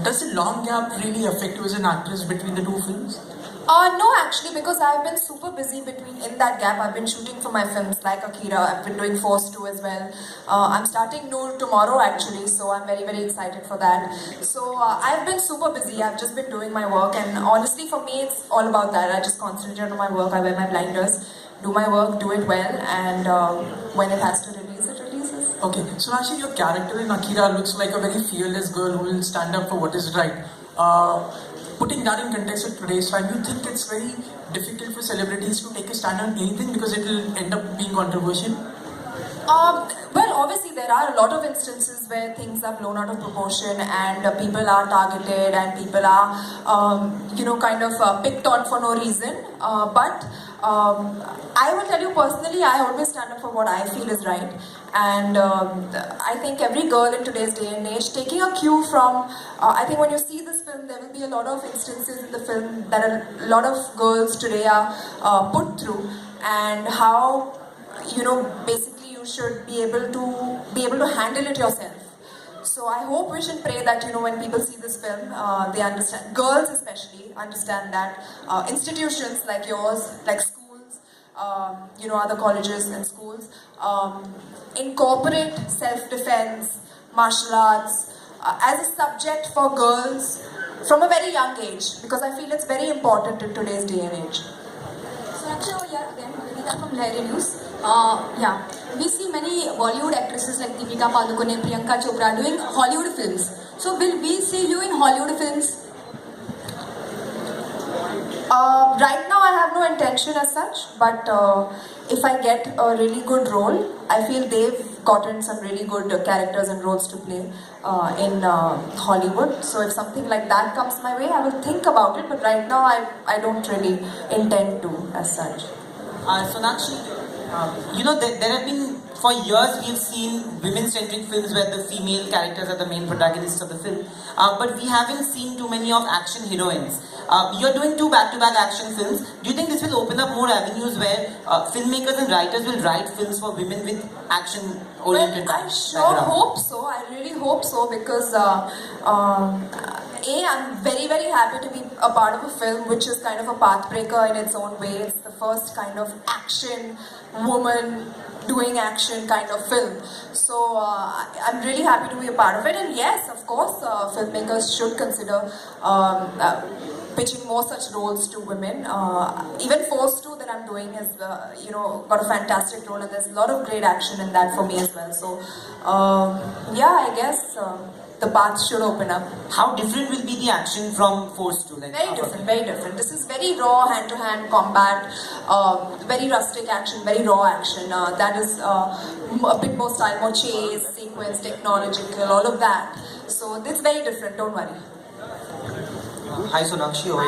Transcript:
Does the long gap really affect you as an actress between the two films? No, actually, because I've been super busy in that gap. I've been shooting for my films like Akira. I've been doing Force 2 as well. I'm starting Noor tomorrow actually, so I'm very, very excited for that. So I've been super busy. I've just been doing my work, and honestly, for me, it's all about that. I just concentrate on my work. I wear my blinders, do my work, do it well, and when it has to release, it releases. Okay, so actually your character in Akira looks like a very fearless girl who will stand up for what is right. Putting that in context of today's time, you think it's very difficult for celebrities to take a stand on anything because it will end up being controversial? Well, obviously there are a lot of instances where things are blown out of proportion and people are targeted and people are, kind of picked on for no reason. But I will tell you personally, I always stand up for what I feel is right. And I think every girl in today's day and age, taking a cue from, I think when you see this film, there will be a lot of instances in the film that a lot of girls today are put through, and how, basically you should be able to handle it yourself. So I hope, wish and pray that when people see this film, they understand, girls especially understand that institutions like yours, like schools, other colleges and schools, incorporate self-defense, martial arts as a subject for girls from a very young age, because I feel it's very important in today's day and age. Sonakshi, here again, Vedita from Lahiri News. We see many Bollywood actresses like Deepika Padukone, Priyanka Chopra doing Hollywood films. So will we see you in Hollywood films? Right now I have no intention as such, but if I get a really good role, I feel they've gotten some really good characters and roles to play in Hollywood. So if something like that comes my way, I will think about it, but right now I don't really intend to as such. Sonakshi, there have been, for years we've seen women-centric films where the female characters are the main protagonists of the film, but we haven't seen too many of action heroines. You're doing 2 back-to-back action films. Do you think this will open up more avenues where filmmakers and writers will write films for women with action-oriented Well, I sure hope so. I really hope so, because I'm very, very happy to be a part of a film which is kind of a pathbreaker in its own way. It's the first kind of action woman doing action kind of film. So I'm really happy to be a part of it. And yes, of course, filmmakers should consider pitching more such roles to women. Even Force 2 that I'm doing has, got a fantastic role, and there's a lot of great action in that for me as well. So, I guess the path should open up. How different will be the action from Force 2? Very different, very different. This is very raw hand-to-hand combat, very rustic action, very raw action. That is a bit more style, more chase, sequence, technological, all of that. So it's very different, don't worry. Hi Sonakshi.